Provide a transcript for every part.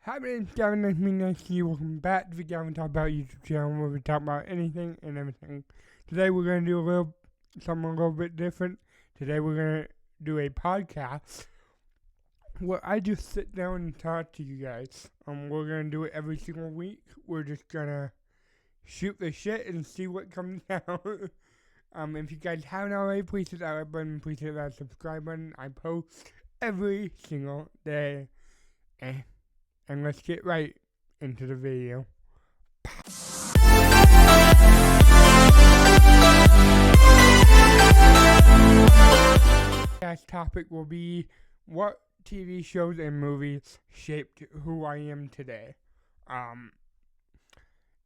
Hi, my name's Gavin. Nice to meet you. Welcome back to the Gavin Talk About YouTube channel where we talk about anything and everything. Today we're going to do something a little bit different. Today we're going to do a podcast where I just sit down and talk to you guys. We're going to do it every single week. We're just going to shoot the shit and see what comes out. If you guys haven't already, please hit that like button. Please hit that subscribe button. I post every single day. And let's get right into the video. Last topic will be what TV shows and movies shaped who I am today.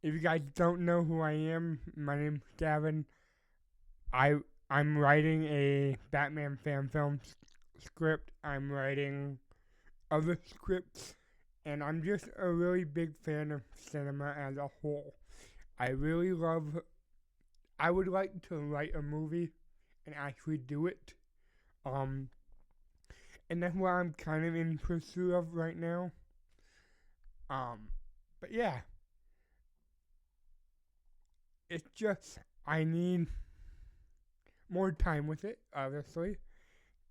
If you guys don't know who I am, my name's Gavin. I'm writing a Batman fan film script. I'm writing other scripts. And I'm just a really big fan of cinema as a whole. I would like to write a movie and actually do it. And that's what I'm kind of in pursuit of right now. But yeah. It's just, I need more time with it, obviously.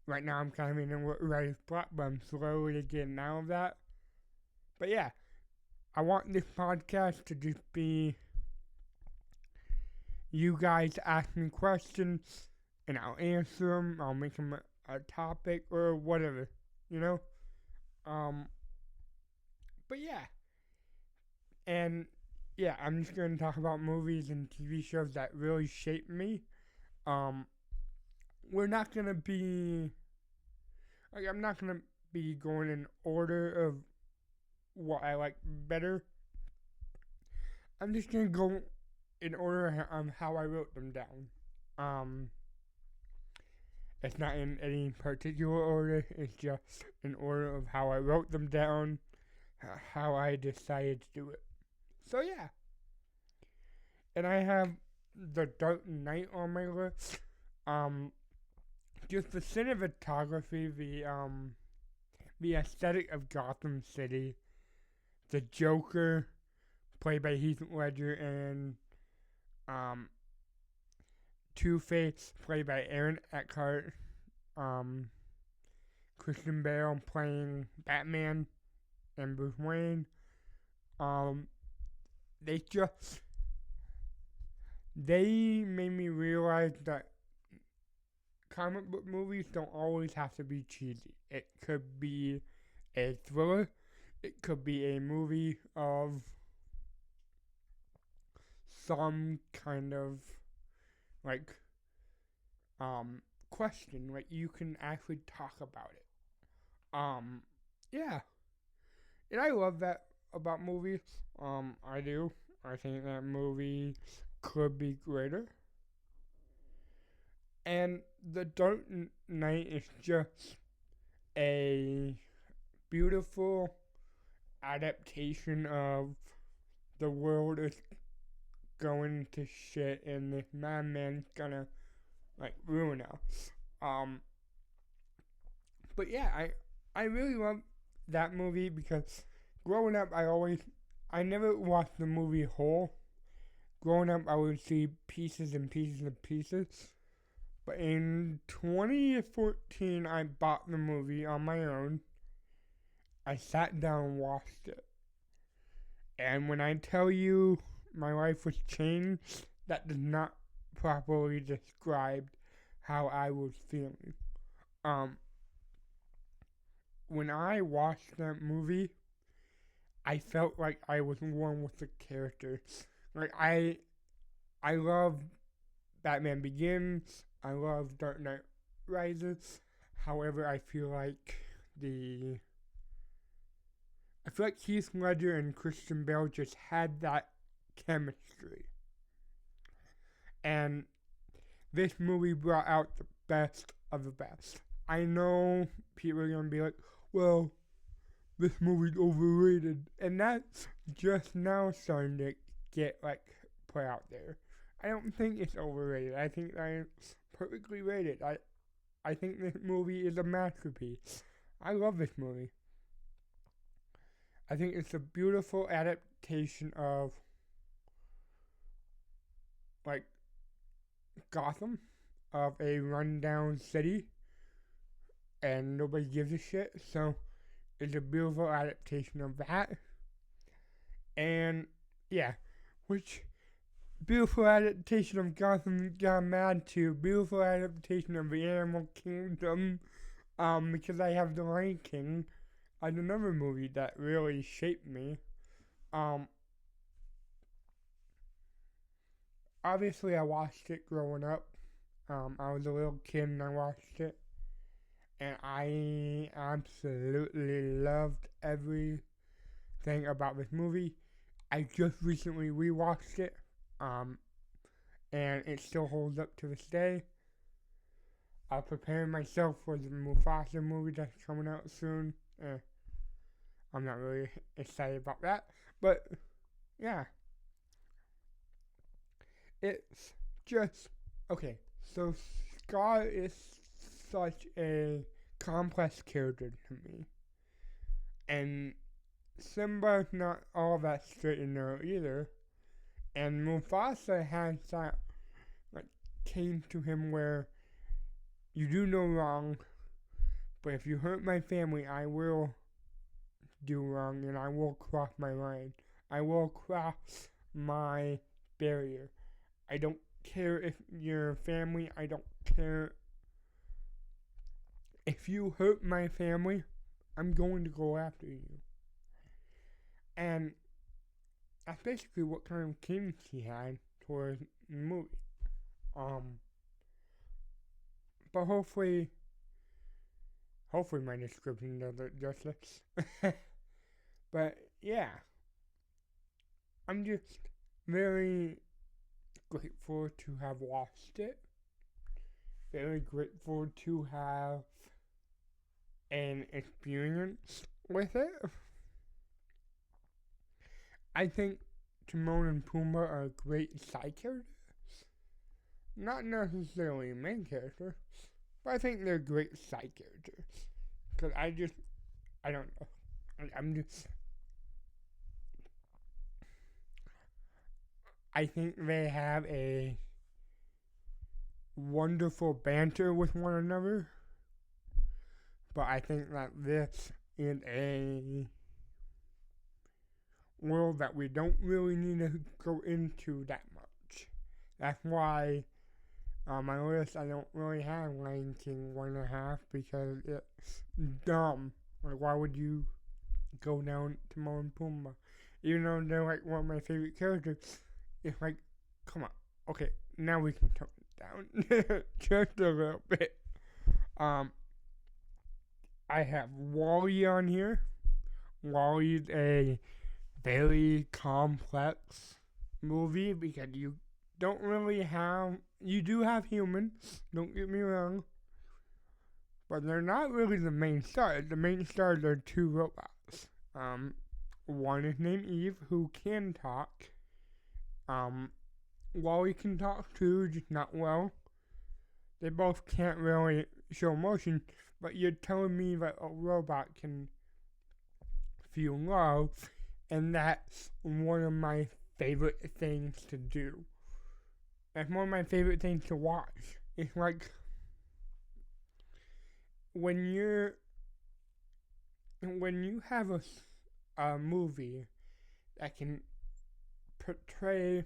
Right now I'm kind of in a writer's block, but I'm slowly getting out of that. But yeah, I want this podcast to just be you guys ask me questions, and I'll answer them. I'll make them a topic or whatever, you know? But yeah. And yeah, I'm just going to talk about movies and TV shows that really shaped me. We're not going to be, I'm not going to be going in order of what I like better. I'm just gonna go in order on how I wrote them down. It's not in any particular order. It's just in order of how I wrote them down, how I decided to do it. So yeah. And I have TheDarkKnight on my list. Just the cinematography, the aesthetic of Gotham City. The Joker, played by Heath Ledger, and Two-Face, played by Aaron Eckhart, Christian Bale playing Batman and Bruce Wayne. They made me realize that comic book movies don't always have to be cheesy. It could be a thriller. It could be a movie of some kind of, question. Like, you can actually talk about it. Yeah. And I love that about movies. I do. I think that movie could be greater. And The Dark Knight is just a beautiful adaptation of the world is going to shit and this madman's gonna ruin us. But yeah, I really love that movie because growing up I never watched the movie whole. Growing up I would see pieces and pieces and pieces. But in 2014 I bought the movie on my own. I sat down and watched it. And when I tell you my life was changed, that does not properly describe how I was feeling. When I watched that movie, I felt like I was one with the character. I love Batman Begins. I love Dark Knight Rises. However, I feel like Heath Ledger and Christian Bale just had that chemistry. And this movie brought out the best of the best. I know people are going to be like, well, this movie's overrated. And that's just now starting to get, put out there. I don't think it's overrated. I think that it's perfectly rated. I think this movie is a masterpiece. I love this movie. I think it's a beautiful adaptation of like Gotham, of a rundown city, and nobody gives a shit. So it's a beautiful adaptation of that. And yeah, which beautiful adaptation of Gotham got mad to beautiful adaptation of the Animal Kingdom. Because I have The Lion King as another movie that really shaped me. Obviously I watched it growing up. I was a little kid and I watched it, and I absolutely loved everything about this movie. I just recently rewatched it, and it still holds up to this day. I'm preparing myself for the Mufasa movie that's coming out soon. I'm not really excited about that, but yeah, it's just okay. So Scar is such a complex character to me, and Simba's not all that straight and narrow either. And Mufasa has that like came to him where you do no wrong, but if you hurt my family, I will do wrong and I will cross my line. I will cross my barrier. I don't care if you're family. I don't care if you hurt my family. I'm going to go after you. And that's basically what kind of cadence he had towards the movie. But hopefully my description does it justice. But yeah, I'm just very grateful to have watched it. Very grateful to have an experience with it. I think Timon and Pumbaa are great side characters. Not necessarily main characters, but I think they're great side characters. Because I don't know. I think they have a wonderful banter with one another. But I think that this is a world that we don't really need to go into that much. That's why on my list I don't really have Lion King 1.5 because it's dumb. Like, why would you go down Timon and Pumbaa? Even though they're like one of my favorite characters, it's like, come on. Okay, now we can tone it down just a little bit. I have WALL-E on here. WALL-E is a very complex movie because you don't really have, you do have humans, don't get me wrong, but they're not really the main stars. The main stars are two robots. One is named Eve, who can talk. WALL-E can talk too, just not well. They both can't really show emotion, but you're telling me that a robot can feel love, and that's one of my favorite things to do. That's one of my favorite things to watch. It's like when you have a movie that can portray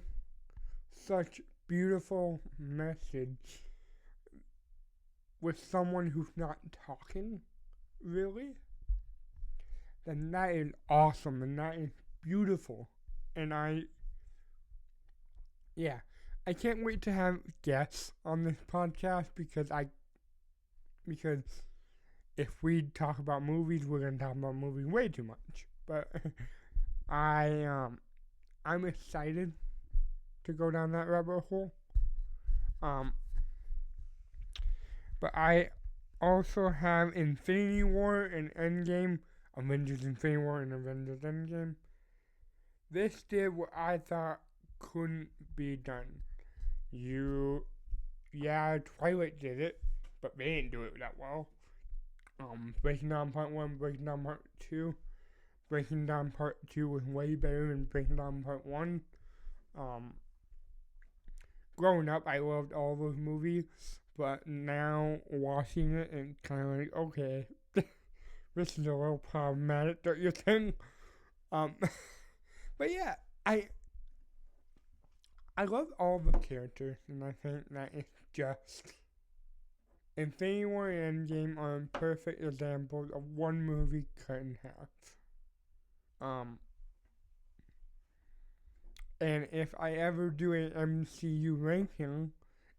such beautiful message with someone who's not talking, really, then that is awesome and that is beautiful. And I can't wait to have guests on this podcast because if we talk about movies, we're gonna talk about movies way too much. But I'm excited to go down that rabbit hole. But I also have Infinity War and Endgame, Avengers Infinity War and Avengers Endgame. This did what I thought couldn't be done. Twilight did it, but they didn't do it that well. Breaking down part 1, breaking down part 2. Breaking Down Part 2 was way better than Breaking Down Part 1. Growing up, I loved all those movies, but now watching it, it's kind of like, okay, this is a little problematic, don't you think? But yeah, I love all the characters, and I think that it's just Infinity War and Endgame are perfect examples of one movie couldn't have. And if I ever do an MCU ranking,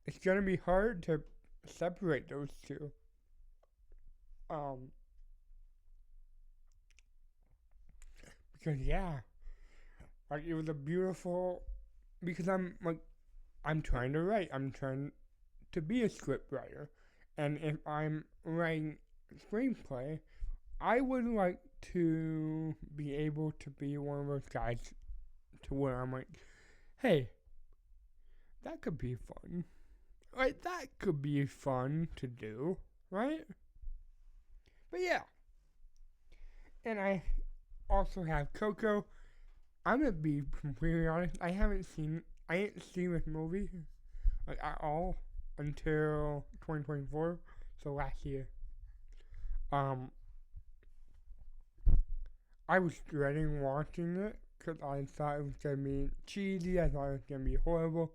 it's gonna be hard to separate those two. Because yeah, like it was a beautiful. Because I'm trying to write. I'm trying to be a script writer, and if I'm writing screenplay, I would like to be able to be one of those guys to where I'm like, hey, that could be fun. Like, that could be fun to do, right? But yeah. And I also have Coco. I'm gonna be completely honest, I didn't see this movie, like, at all until 2024, so last year. I was dreading watching it, because I thought it was gonna be cheesy, I thought it was gonna be horrible.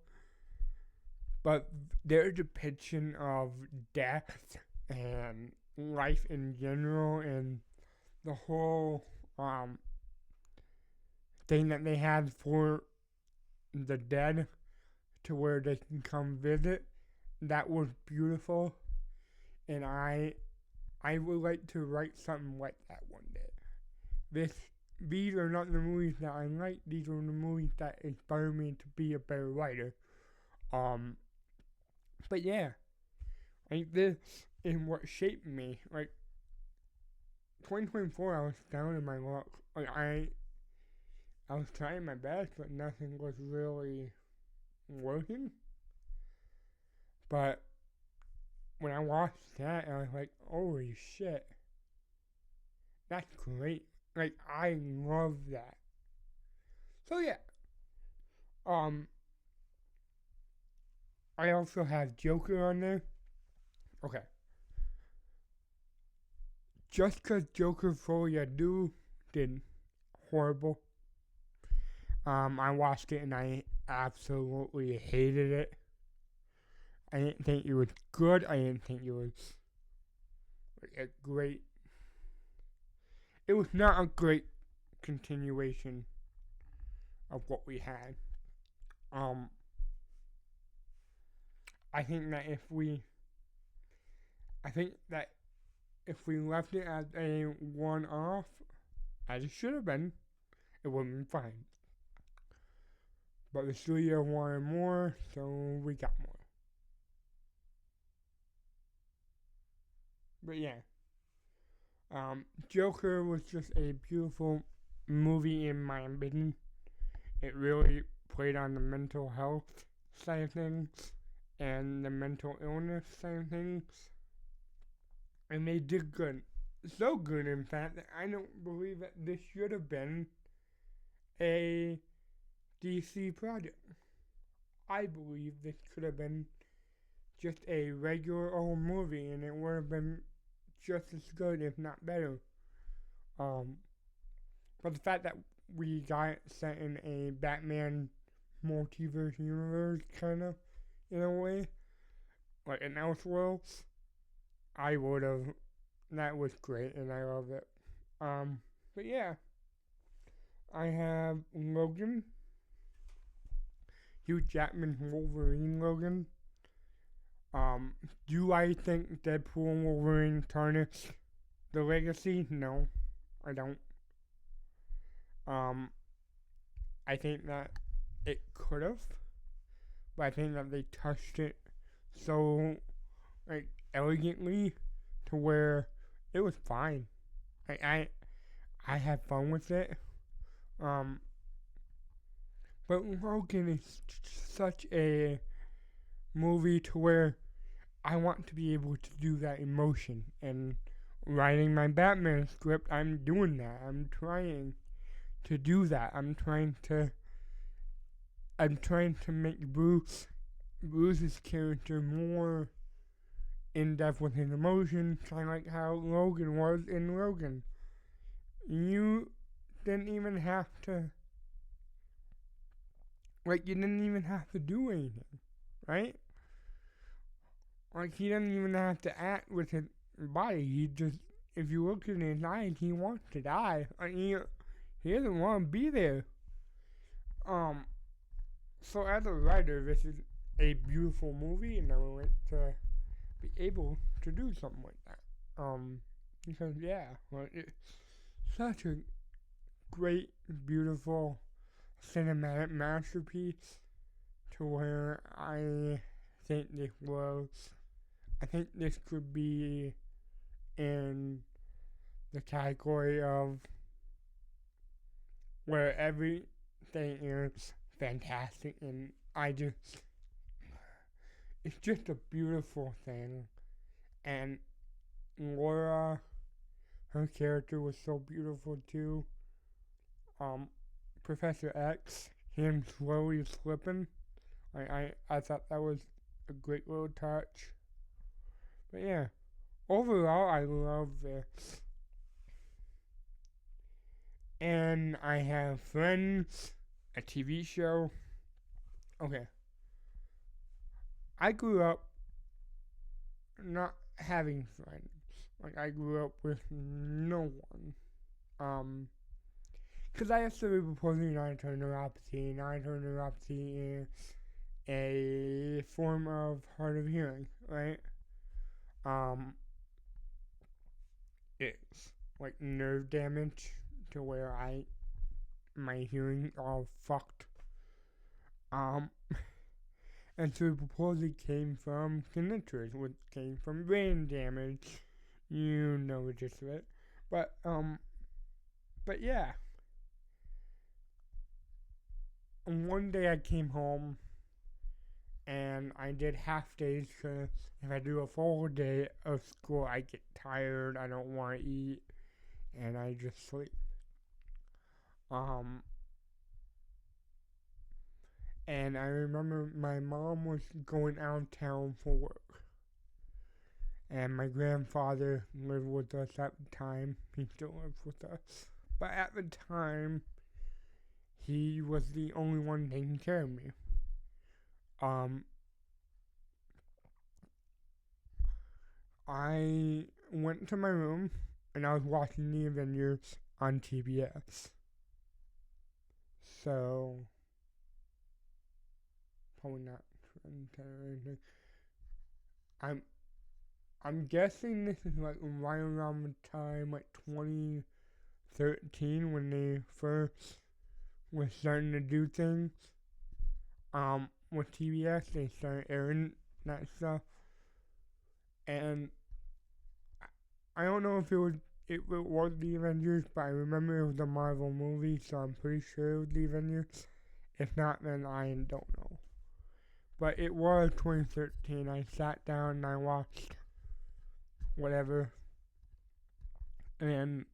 But their depiction of death and life in general and the whole thing that they had for the dead to where they can come visit, that was beautiful. And I would like to write something like that one day. These are not the movies that I like, these are the movies that inspire me to be a better writer. But yeah, like this is what shaped me. Like 2024, I was down in my luck. Like I was trying my best, but nothing was really working. But when I watched that, I was like, holy shit, that's great. Like I love that. So yeah, I also have Joker on there. Okay. Just because Joker Folia did horrible. I watched it and I absolutely hated it. I didn't think it was good. I didn't think it was a great. It was not a great continuation of what we had. I think that if we left it as a one-off, as it should have been, it would have been fine. But the studio wanted more, so we got more. But yeah, Joker was just a beautiful movie in my opinion. It really played on the mental health side of things and the mental illness side of things. And they did good. So good, in fact, that I don't believe that this should have been a DC project. I believe this could have been just a regular old movie and it would have been just as good, if not better. But the fact that we got it set in a Batman multiverse universe, kind of, in a way, like an Elseworld, I would have. That was great, and I love it. But yeah, I have Logan, Hugh Jackman's Wolverine Logan. Do I think Deadpool and Wolverine tarnished the legacy? No, I don't. I think that it could have, but I think that they touched it so like elegantly to where it was fine. I had fun with it. But Logan is such a movie to where I want to be able to do that emotion and writing my Batman script, I'm doing that. I'm trying to do that. I'm trying to make Bruce's character more in depth with his emotions, kind of like how Logan was in Logan. You didn't even have to, do anything, right? Like, he doesn't even have to act with his body. He just, if you look in his eyes, he wants to die. Like, he doesn't want to be there. So as a writer, this is a beautiful movie, and I would like to be able to do something like that. Because it's such a great, beautiful cinematic masterpiece to where I think this could be in the category of where everything is fantastic, and it's just a beautiful thing. And Laura, her character was so beautiful too. Professor X, him slowly slipping, I thought that was a great little touch. But yeah, overall I love this. And I have Friends, a TV show. Okay. I grew up not having friends. Like, I grew up with no one. Because I have cerebral palsy and eye-turn neuropathy, and eye-turn neuropathy is a form of hard of hearing, right? It's like nerve damage to where my hearing all fucked. And cerebral palsy came from tinnitus, which came from brain damage. You know the gist of it. But yeah. And one day I came home and I did half days because if I do a full day of school, I get tired, I don't want to eat, and I just sleep. And I remember my mom was going out of town for work. And my grandfather lived with us at the time. He still lives with us. But at the time, he was the only one taking care of me. I went to my room and I was watching the Avengers on TBS. So, probably not or anything. I'm guessing this is like right around the time, like 2013, when they first were starting to do things. With TBS, they started airing that stuff, and I don't know if it was the Avengers, but I remember it was a Marvel movie, so I'm pretty sure it was the Avengers. If not, then I don't know. But it was 2013. I sat down and I watched whatever, and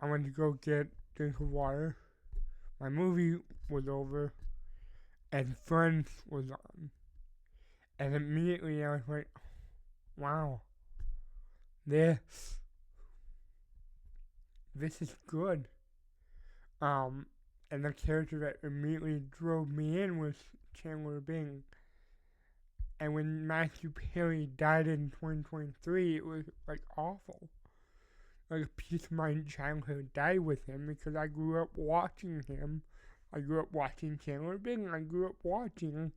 I went to go get a drink of water. My movie was over, and Friends was on. And immediately I was like, wow, this is good. And the character that immediately drove me in was Chandler Bing. And when Matthew Perry died in 2023, it was like awful. Like a piece of my childhood died with him because I grew up watching him. I grew up watching Chandler Bing. I grew up watching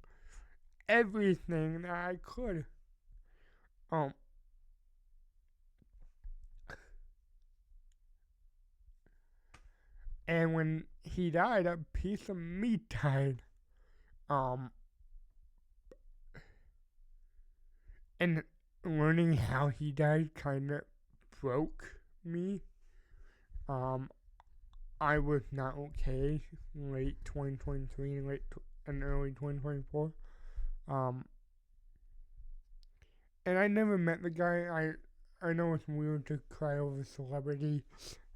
everything that I could. And when he died, a piece of me died. And learning how he died kind of broke me. I was not okay late 2023 and early 2024. And I never met the guy. I know it's weird to cry over celebrity.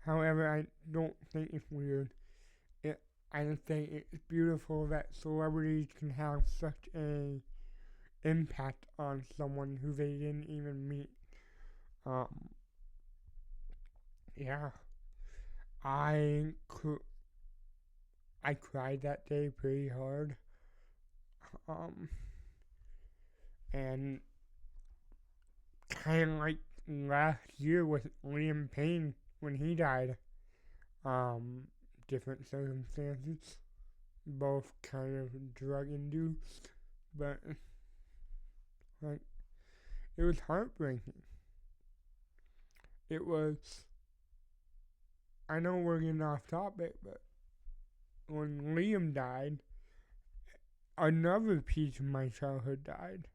However, I don't think it's weird. I just think it's beautiful that celebrities can have such a impact on someone who they didn't even meet. Um, yeah, I I cried that day pretty hard. Um, and kind of like last year with Liam Payne when he died. Um, different circumstances, both kind of drug induced, but like it was heartbreaking. It was. I know we're getting off topic, but when Liam died, another piece of my childhood died.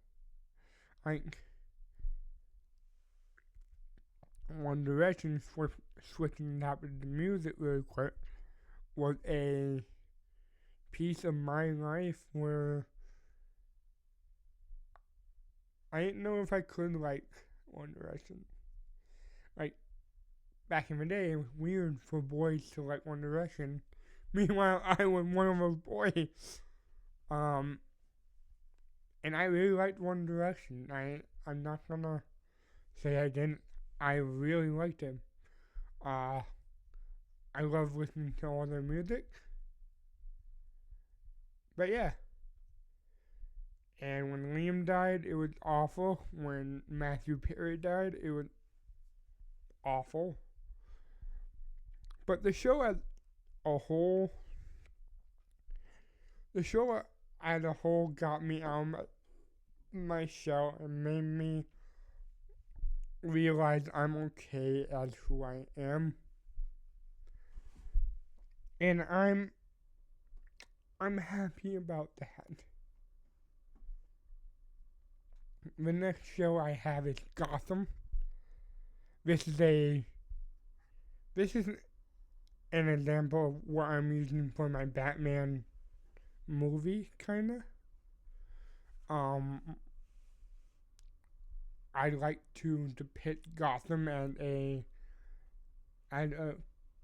Like One Direction, switching topics to music really quick, was a piece of my life where I didn't know if I could like One Direction. Like back in the day, it was weird for boys to like One Direction. Meanwhile, I was one of those boys. And I really liked One Direction. I'm not gonna say I didn't. I really liked him. Uh, I love listening to all their music. But yeah. And when Liam died, it was awful. When Matthew Perry died, it was awful. But the show as a whole, got me out of my shell and made me realize I'm okay as who I am. And I'm happy about that. The next show I have is Gotham. This is an example of what I'm using for my Batman movie, kinda. I like to depict Gotham as a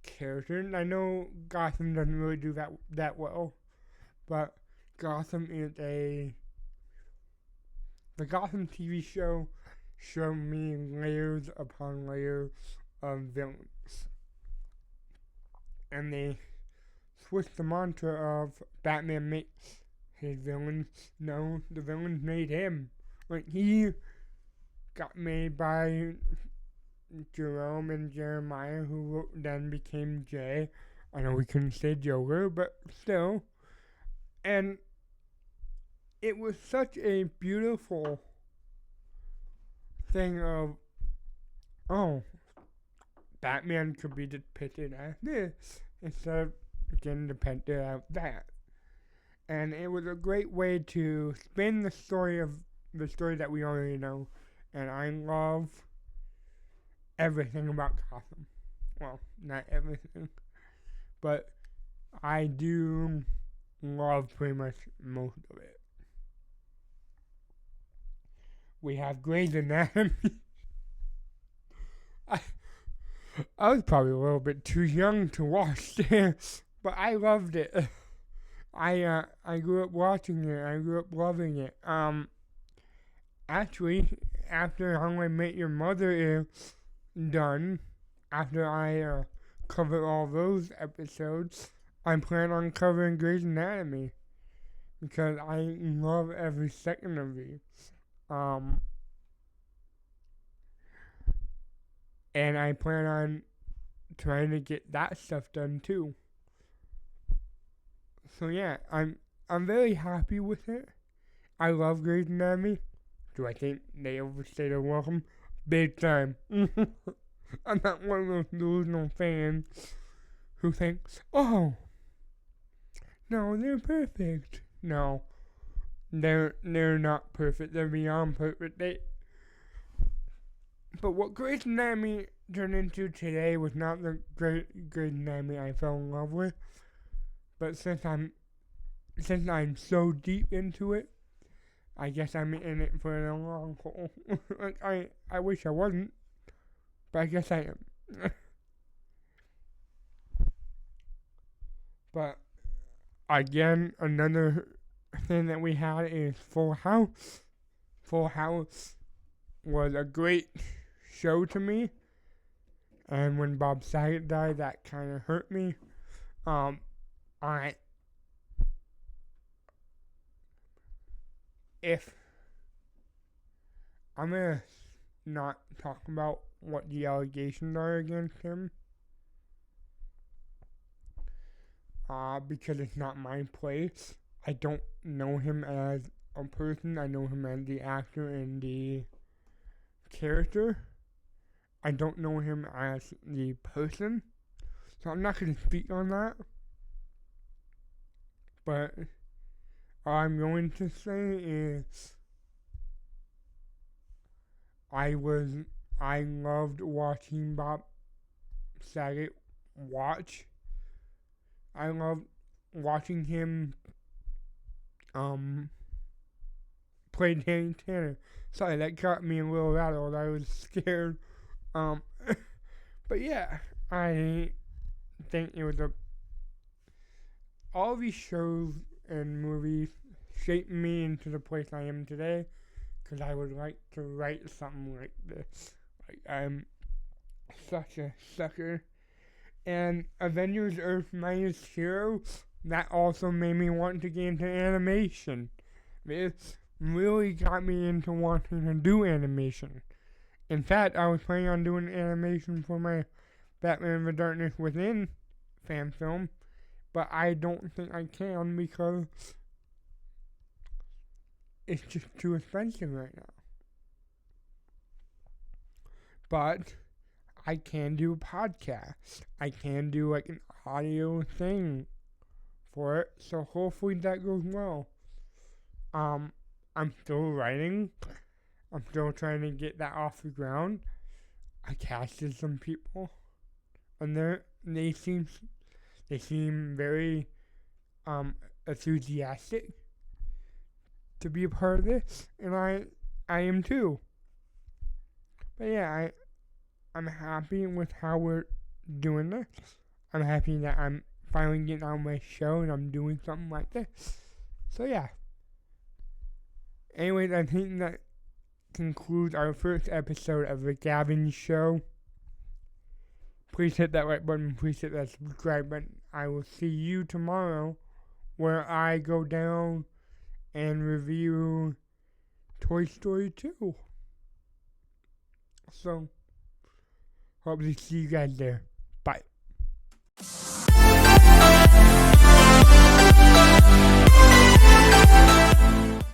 character. I know Gotham doesn't really do that well, but Gotham is the Gotham TV show showed me layers upon layers of villains. And they switched the mantra of Batman makes his villains. No, the villains made him. Like, he got made by Jerome and Jeremiah, who then became Jay. I know we couldn't say Joker, but still. And it was such a beautiful thing of, oh, Batman could be depicted as this instead of getting depicted as that. And it was a great way to spin the story that we already know. And I love everything about Gotham. Well, not everything, but I do love pretty much most of it. We have Grey's Anatomy. I was probably a little bit too young to watch this, but I loved it. I grew up watching it. I grew up loving it. Actually, after How I Met Your Mother is done, after I cover all those episodes, I plan on covering Grey's Anatomy because I love every second of these. And I plan on trying to get that stuff done too. So yeah, I'm very happy with it. I love Grey's Anatomy. Do I think they overstayed their welcome? Big time. I'm not one of those delusional fans who thinks, oh, no, they're perfect. No, they're not perfect. They're beyond perfect. But what Grey's Anatomy turned into today was not the Grey's Anatomy I fell in love with. But since I'm so deep into it, I guess I'm in it for the long haul. Like, I wish I wasn't, but I guess I am. But again, another thing that we had is Full House. Full House was a great show to me, and when Bob Saget died, that kind of hurt me. I if I'm gonna not talk about what the allegations are against him, because it's not my place. I don't know him as a person. I know him as the actor and the character. I don't know him as the person, so I'm not gonna speak on that. But all I'm going to say is I loved watching Bob Saget watch. I loved watching him play Danny Tanner. Sorry, that got me a little rattled. I was scared. But yeah, I think it was all these shows and movies shaped me into the place I am today, because I would like to write something like this. Like, I'm such a sucker. And Avengers Earth's Mightiest Heroes, that also made me want to get into animation. This really got me into wanting to do animation. In fact, I was planning on doing animation for my Batman the Darkness Within fan film, but I don't think I can because it's just too expensive right now. But I can do a podcast. I can do like an audio thing for it, so hopefully that goes well. I'm still writing. I'm still trying to get that off the ground. I casted some people, and they seem very enthusiastic to be a part of this, and I am too. But yeah, I'm happy with how we're doing this. I'm happy that I'm finally getting on my show and I'm doing something like this. So yeah. Anyways, I think that concludes our first episode of The Gavin Show. Please hit that like button. Please hit that subscribe button. I will see you tomorrow, where I go down and review Toy Story 2. So, hope to see you guys there.